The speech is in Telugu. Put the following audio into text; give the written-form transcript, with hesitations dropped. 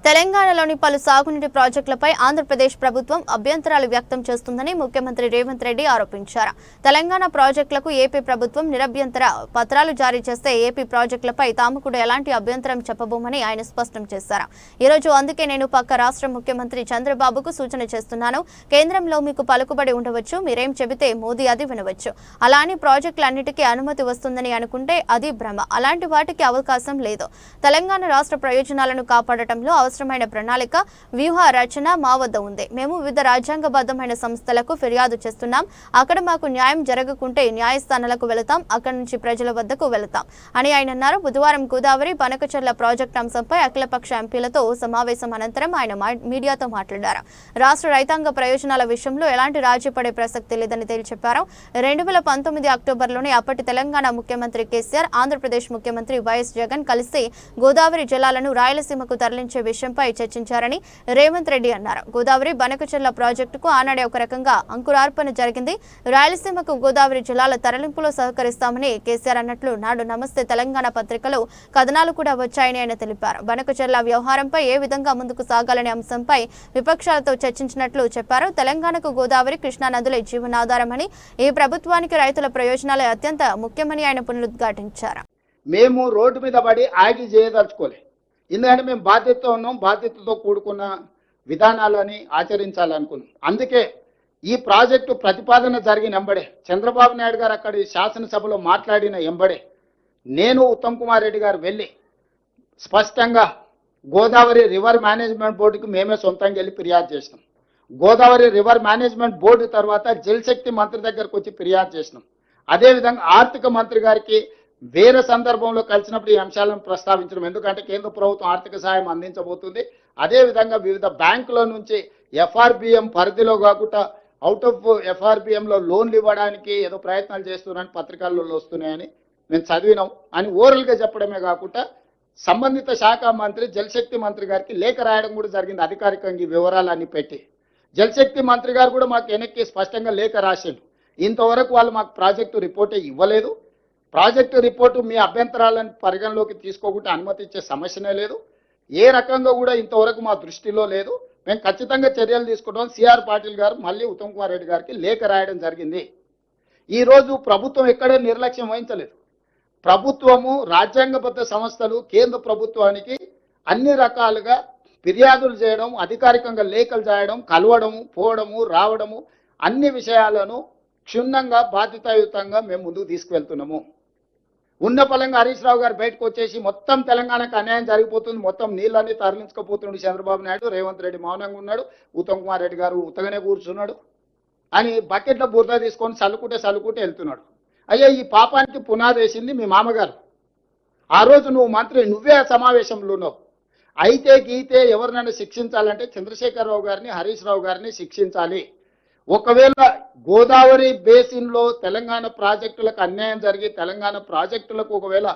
తెలంగాణలోని పలు సాగునీటి ప్రాజెక్టులపై ఆంధ్రప్రదేశ్ ప్రభుత్వం అభ్యంతరాలు వ్యక్తం చేస్తుందని ముఖ్యమంత్రి రేవంత్ రెడ్డి ఆరోపించారు. తెలంగాణ ప్రాజెక్టులకు ఏపీ ప్రభుత్వం నిరభ్యంతర పత్రాలు జారీ చేస్తే ఏపీ ప్రాజెక్టులపై తాము కూడా ఎలాంటి అభ్యంతరం చెప్పబోమని ఆయన స్పష్టం చేశారు. ఈ రోజు అందుకే నేను పక్క రాష్ట్ర ముఖ్యమంత్రి చంద్రబాబుకు సూచన చేస్తున్నాను. కేంద్రంలో మీకు పలుకుబడి ఉండవచ్చు, మీరేం చెబితే మోదీ అది వినవచ్చు. అలాని ప్రాజెక్టులన్నిటికీ అనుమతి వస్తుందని అనుకుంటే అది భ్రమ. అలాంటి వాటికి అవకాశం లేదు. తెలంగాణ రాష్ట్ర ప్రయోజనాలను కాపాడటంలో అవసరమైన ప్రణాళిక వ్యూహ రచన మా వద్ద ఉంది. మేము వివిధ రాజ్యాంగబద్ధమైన సంస్థలకు ఫిర్యాదు చేస్తున్నాం. అక్కడ మాకు న్యాయం జరగకుంటే న్యాయస్థానాలకు వెళతాం, అక్కడి నుంచి ప్రజల వద్దకు వెళతాం అని ఆయన అన్నారు. బుధవారం గోదావరి బనకచెర్ల ప్రాజెక్టు అంశంపై అఖిలపక్ష ఎంపీలతో సమావేశం అనంతరం ఆయన మీడియాతో మాట్లాడారు. రాష్ట్ర రైతాంగ ప్రయోజనాల విషయంలో ఎలాంటి రాజీ పడే ప్రసక్తి లేదని తేల్చెప్పారు. 2019 అక్టోబర్లోనే అప్పటి తెలంగాణ ముఖ్యమంత్రి కేసీఆర్, ఆంధ్రప్రదేశ్ ముఖ్యమంత్రి వైఎస్ జగన్ కలిసి గోదావరి జలాలను రాయలసీమకు తరలించే విషయంపై చర్చించారని రేవంత్ రెడ్డి అన్నారు. గోదావరి బనకచెర్ల ప్రాజెక్టుకు ఆనాడే ఒక రకంగా అంకురార్పణ జరిగింది. రాయలసీమకు గోదావరి జలాల తరలింపులో సహకరిస్తామని కేసీఆర్ అన్నట్లు నాడు నమస్తే తెలంగాణ పత్రికలో కథనాలు కూడా వచ్చాయని ఆయన తెలిపారు. బనకచెర్ల వ్యవహారంపై ఏ విధంగా ముందుకు సాగాలనే అంశంపై విపక్షాలతో చర్చించినట్లు చెప్పారు. తెలంగాణకు గోదావరి, కృష్ణా నదులే జీవనాధారమని, ఈ ప్రభుత్వానికి రైతుల ప్రయోజనాలే అత్యంత ముఖ్యమని ఆయన పునరుద్ఘాటించారు. మేము రోడ్డు మీద పడి ఆగి చేయదలుచుకోలే. ఎందుకంటే మేము బాధ్యతతో ఉన్నాం, బాధ్యతతో కూడుకున్న విధానాలని ఆచరించాలనుకున్నాం. అందుకే ఈ ప్రాజెక్టు ప్రతిపాదన జరిగిన ఎంబడే, చంద్రబాబు నాయుడు గారు అక్కడి శాసనసభలో మాట్లాడిన ఎంబడే నేను ఉత్తమ్ కుమార్ రెడ్డి గారు వెళ్ళి స్పష్టంగా గోదావరి రివర్ మేనేజ్మెంట్ బోర్డుకి మేమే సొంతంగా వెళ్ళి ఫిర్యాదు చేసినాం. గోదావరి రివర్ మేనేజ్మెంట్ బోర్డు తర్వాత జలశక్తి మంత్రి దగ్గరకు వచ్చి ఫిర్యాదు చేసినాం. అదేవిధంగా ఆర్థిక మంత్రి గారికి వేరే సందర్భంలో కలిసినప్పుడు ఈ అంశాలను ప్రస్తావించడం, ఎందుకంటే కేంద్ర ప్రభుత్వం ఆర్థిక సహాయం అందించబోతుంది. అదేవిధంగా వివిధ బ్యాంకుల నుంచి ఎఫ్ఆర్బిఎం పరిధిలో కాకుండా అవుట్ ఆఫ్ ఎఫ్ఆర్బిఎంలో లోన్లు ఇవ్వడానికి ఏదో ప్రయత్నాలు చేస్తున్నారని పత్రికల్లో వస్తున్నాయని మేము చదివినాం అని ఓరల్గా చెప్పడమే కాకుండా సంబంధిత శాఖ మంత్రి జలశక్తి మంత్రి గారికి లేఖ రాయడం కూడా జరిగింది. అధికారికంగా ఈ వివరాలన్నీ పెట్టి జలశక్తి మంత్రి గారు కూడా మాకు వెనక్కి స్పష్టంగా లేఖ రాసిండు. ఇంతవరకు వాళ్ళు మాకు ప్రాజెక్టు రిపోర్టే ఇవ్వలేదు. ప్రాజెక్టు రిపోర్టు మీ అభ్యంతరాలను పరిగణలోకి తీసుకోకుండా అనుమతి ఇచ్చే సమస్యనే లేదు. ఏ రకంగా కూడా ఇంతవరకు మా దృష్టిలో లేదు. మేము ఖచ్చితంగా చర్యలు తీసుకుంటాం. సిఆర్ పాటిల్ గారు మళ్ళీ ఉత్తమ్ కుమార్ రెడ్డి గారికి లేఖ రాయడం జరిగింది. ఈరోజు ప్రభుత్వం ఎక్కడే నిర్లక్ష్యం వహించలేదు. ప్రభుత్వము, రాజ్యాంగబద్ధ సంస్థలు కేంద్ర ప్రభుత్వానికి అన్ని రకాలుగా ఫిర్యాదులు చేయడం, అధికారికంగా లేఖలు చేయడం, కలవడము, పోవడము, రావడము, అన్ని విషయాలను క్షుణ్ణంగా బాధ్యతాయుతంగా మేము ముందుకు తీసుకువెళ్తున్నాము. ఉన్న పలంగా హరీష్ రావు గారు బయటకు వచ్చేసి మొత్తం తెలంగాణకు అన్యాయం జరిగిపోతుంది, మొత్తం నీళ్ళన్నీ తరలించుకుపోతుండే చంద్రబాబు నాయుడు, రేవంత్ రెడ్డి మౌనంగా ఉన్నాడు, ఉత్తమ్ కుమార్ రెడ్డి గారు ఉత్తగానే కూర్చున్నాడు అని బకెట్లో బురద తీసుకొని చల్లుకుంటే వెళ్తున్నాడు. అయ్యా, ఈ పాపానికి పునాది వేసింది మీ మామగారు. ఆ రోజు నువ్వు మంత్రి, నువ్వే సమావేశంలో ఉన్నావు. అయితే గీతే ఎవరినైనా శిక్షించాలంటే చంద్రశేఖరరావు గారిని, హరీష్ రావు గారిని శిక్షించాలి. ఒకవేళ గోదావరి బేసిన్లో తెలంగాణ ప్రాజెక్టులకు అన్యాయం జరిగి తెలంగాణ ప్రాజెక్టులకు ఒకవేళ